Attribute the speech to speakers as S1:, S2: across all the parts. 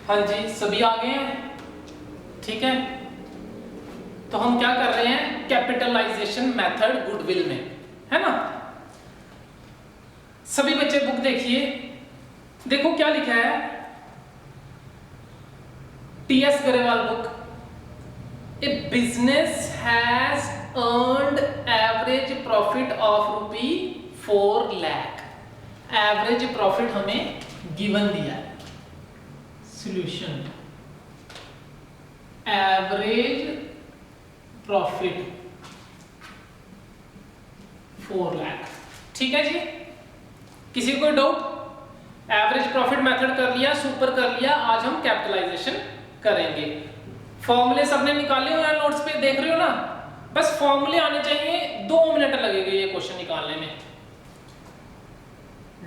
S1: हाँ जी, सभी आ गए हैं। ठीक है, तो हम क्या कर रहे हैं, कैपिटलाइजेशन मेथड गुडविल में, है ना। सभी बच्चे बुक देखिए, देखो क्या लिखा है, TS Grewal book. A business has earned average profit of ₹4 lakh. Average profit हमें गिवन दिया है। Solution, average profit 4 lakh. ठीक है जी, किसी को डाउट? एवरेज प्रॉफिट मेथड कर लिया, सुपर कर लिया, आज हम कैपिटलाइजेशन करेंगे। फॉर्मूले सबने निकाले हुए हैं, नोट्स पे देख रहे हो ना। बस फॉर्मूले आने चाहिए, 2 मिनट लगेंगे ये क्वेश्चन निकालने में।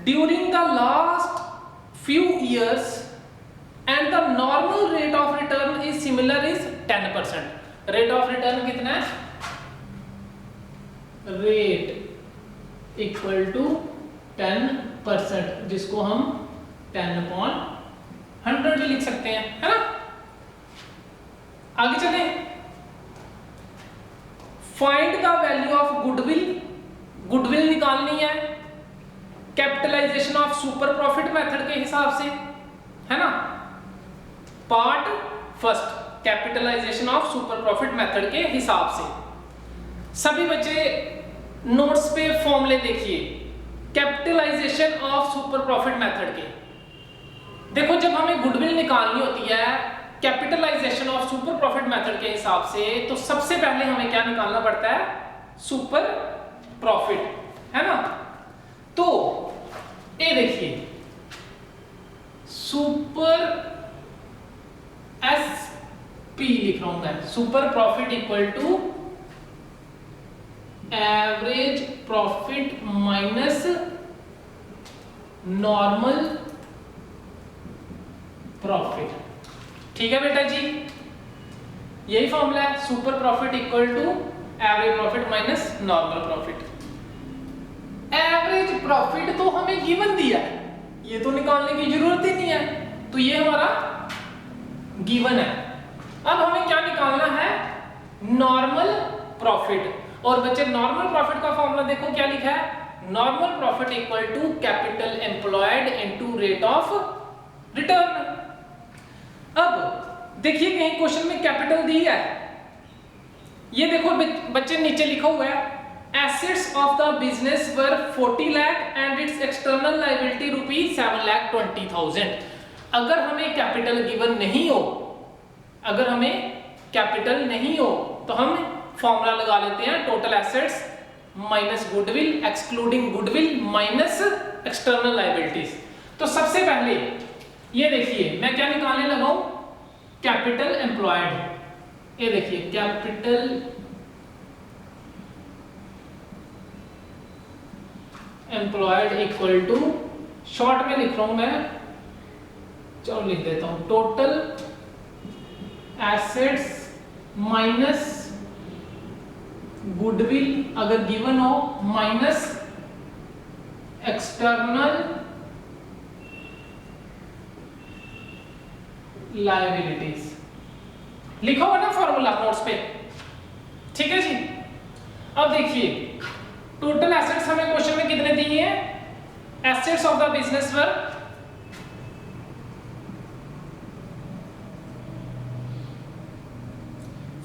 S1: During the last few years and the normal rate of return is similar is 10%। Rate of return कितना है? रेट इक्वल टू 10%, जिसको हम 10/100 भी लिख सकते हैं, है ना। आगे चले, find the value of goodwill. Goodwill निकालनी है capitalisation of super profit method के हिसाब से, है ना। Part first, capitalisation of super profit method के हिसाब से। सभी बच्चे नोट्स पे फॉर्मूले देखिए capitalisation of super profit method के। देखो, जब हमें गुडविल निकालनी होती है capitalisation of super profit method के हिसाब से, तो सबसे पहले हमें क्या निकालना पड़ता है? सुपर प्रॉफिट, है ना। तो ये देखिए, सुपर SP लिख रहा हूं मैं, super profit equal to average profit minus normal profit. ठीक है बेटा जी, यही फॉर्मूला है, super profit equal to average profit minus normal profit. Average profit तो हमें गिवन दिया है, ये तो निकालने की जरूरत ही नहीं है, तो ये हमारा गिवन है। अब हमें क्या निकालना है? Normal profit. और बच्चे, नॉर्मल प्रॉफिट का फॉर्मूला देखो क्या लिखा है, normal profit equal to capital employed into rate of return. अब देखिए, कहीं क्वेश्चन में कैपिटल दी है, ये देखो बच्चे नीचे लिखा हुआ है, assets of the business were 40 lakh and it's external liability ₹7,20,000। अगर हमें कैपिटल गिवन नहीं हो, अगर हमें कैपिटल नहीं हो, तो हम फॉर्मूला लगा लेते हैं, total assets minus goodwill excluding goodwill minus external liabilities. तो सबसे पहले ये देखिए, मैं क्या निकालने लगा हूं? Capital employed. ये देखिए, capital employed equal to, short में लिख रहा हूं मैं, चलो लिख देता हूं, टोटल एसेट्स माइनस गुडविल अगर गिवन हो माइनस एक्सटर्नल लायबिलिटीज। लिखा हुआ ना फॉर्मूला नोट्स पे, ठीक है जी। अब देखिए, टोटल एसेट्स हमें क्वेश्चन में कितने दिए हैं? एसेट्स ऑफ द बिजनेस वर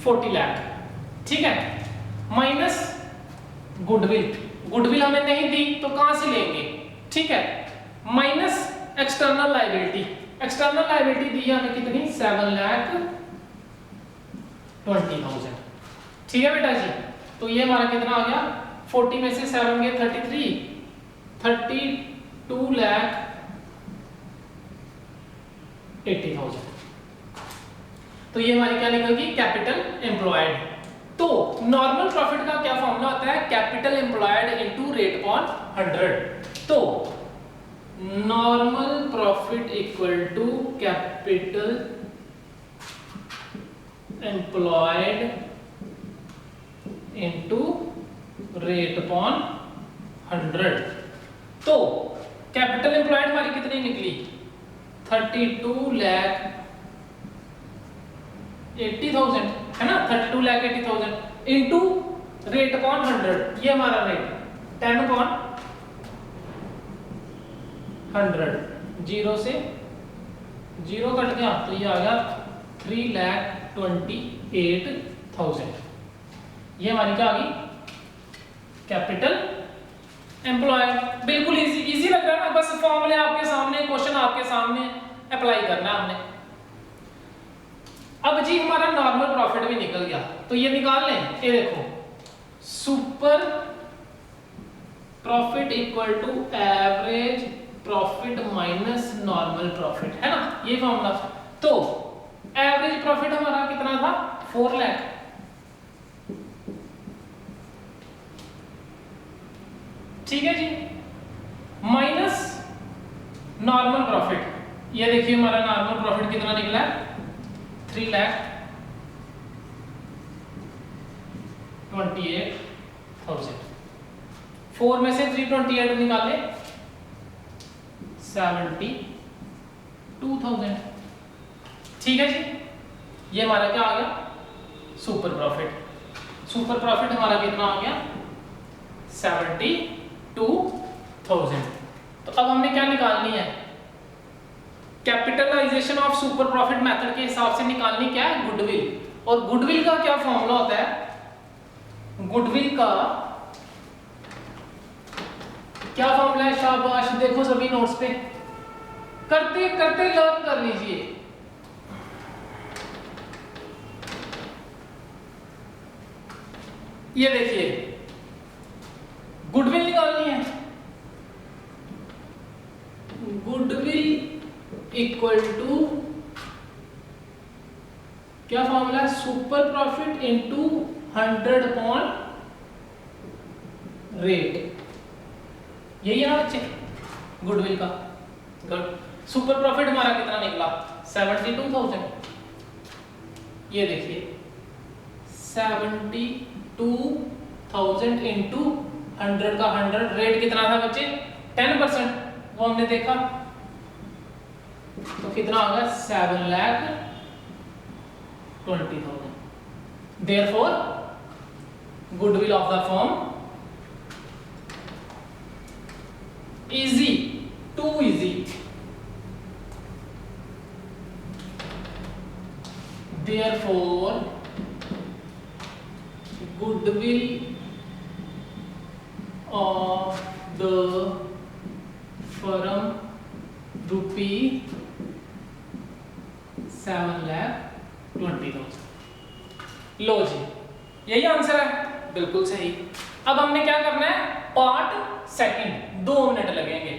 S1: 40 लाख, ठीक है, माइनस गुडविल। गुडविल हमें नहीं दी तो कहां से लेंगे? ठीक है, minus external liability. External liability दी है हमें कितनी? 7,20,000। ठीक है बेटा जी, तो ये हमारा कितना आ गया? 40 में से 7 गए 33, 32,80,000। तो ये हमारी क्या निकलेगी? Capital employed. तो नॉर्मल प्रॉफिट का क्या फॉर्मूला होता है? Capital employed into rate upon 100। तो normal profit equal to capital employed into rate upon 100। तो कैपिटल एम्प्लॉयड हमारी कितनी निकली? 32 लाख 80,000 है ना, 32,80,000 इनटू रेट अपॉन 100, ये हमारा रेट 10 अपॉन 100, जीरो से जीरो कट गया तो ये आ गया 3,28,000। ये हमारी क्या आ गई, कैपिटल एम्प्लॉय। बिल्कुल इजी इजी लग रहा है ना, बस फॉर्मूले आपके सामने, क्वेश्चन आपके सामने, अप्लाई करना है हमने। अब जी हमारा नॉर्मल प्रॉफिट भी निकल गया, तो ये निकाल लें। ये देखो, super profit equal to average profit minus normal profit, है ना, ये फॉर्मूला। तो एवरेज प्रॉफिट हमारा कितना था, 4 लाख, ठीक है जी, माइनस नॉर्मल प्रॉफिट। ये देखिए हमारा नॉर्मल प्रॉफिट कितना निकला है, 3,28,000। 4 में से 328 निकाले, 72,000, ठीक है जी। ये हमारा क्या आ गया, सुपर प्रॉफिट। सुपर प्रॉफिट हमारा कितना आ गया, 72,000। तो अब हमने क्या निकालनी है, capitalisation of super profit method के हिसाब से निकालनी क्या है, गुडविल। और गुडविल का क्या फॉर्मूला होता है, गुडविल का क्या फॉर्मूला है, शाबाश, देखो सभी नोट्स पे, करते करते लर्न कर लीजिए। ये देखिए, गुडविल निकालनी है, गुडविल इक्वल टू क्या फॉर्मूला है, super profit into 100 upon rate, यही है ना बच्चे गुडविल का। गुड, सुपर प्रॉफिट हमारा कितना निकला, 72,000। ये देखिए 72,000 इंटू 100 का 100, रेट कितना था बच्चे, 10%, वो हमने देखा, तो कितना आ गया, 7,20,000। Therefore goodwill of the firm easy, too easy, therefore goodwill of the firm rupee 7,20,000। लो जी, यही आंसर है, बिल्कुल सही। अब हमने क्या करना है, पार्ट सेकंड, 2 मिनट लगेंगे।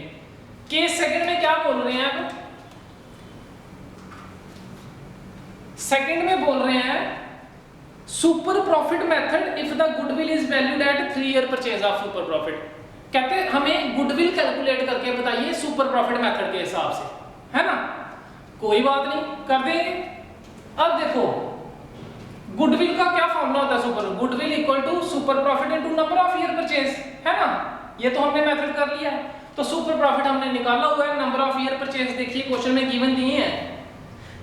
S1: केस सेकंड में क्या बोल रहे हैं, अब सेकंड में बोल रहे हैं super profit method if the goodwill is valued at 3 year purchase of super profit. कहते हैं हमें गुडविल कैलकुलेट करके बताइए सुपर प्रॉफिट मेथड के हिसाब से, है ना, कोई बात नहीं, कर देंगे। अब देखो गुडविल का क्या फॉर्मूला होता है, super goodwill equal to super profit into number of year purchase, है ना, ये तो हमने मेथड कर लिया है। तो सुपर प्रॉफिट हमने निकाला हुआ है, नंबर ऑफ ईयर परचेज देखिए क्वेश्चन में गिवन दिए हैं,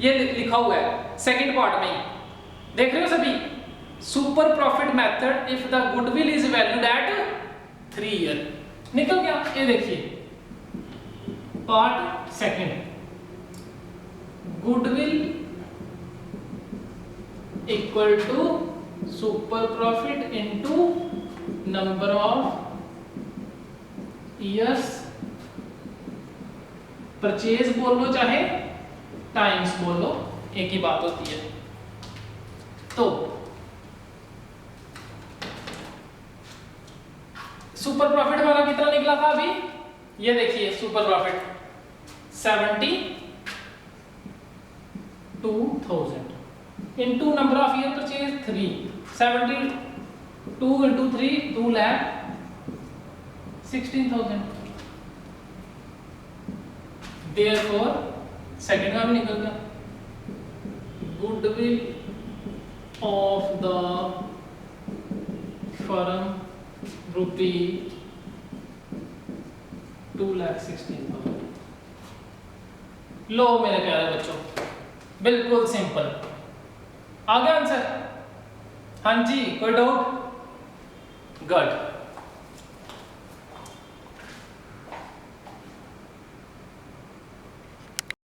S1: ये लिखा हुआ है सेकंड पार्ट में ही, देख रहे हो सभी, super profit method if the goodwill is valued at 3 year, निकल गया। ये देखिए part second, goodwill equal to super profit into number of years purchase बोल लो चाहे टाइम्स बोल लो, एक ही बात होती है। तो सुपर प्रॉफिट हमारा कितना निकला था अभी, ये देखिए super profit 72,000 into number of year purchase 3, 72 into 3 2,16,000। Therefore second का भी निकल गया, गुडविल ऑफ द फर्म रुपी 2,16,000। लो मेरे प्यारे बच्चों, बिल्कुल सिंपल, आ गया आंसर? हाँ जी, कोई डाउट? गुड।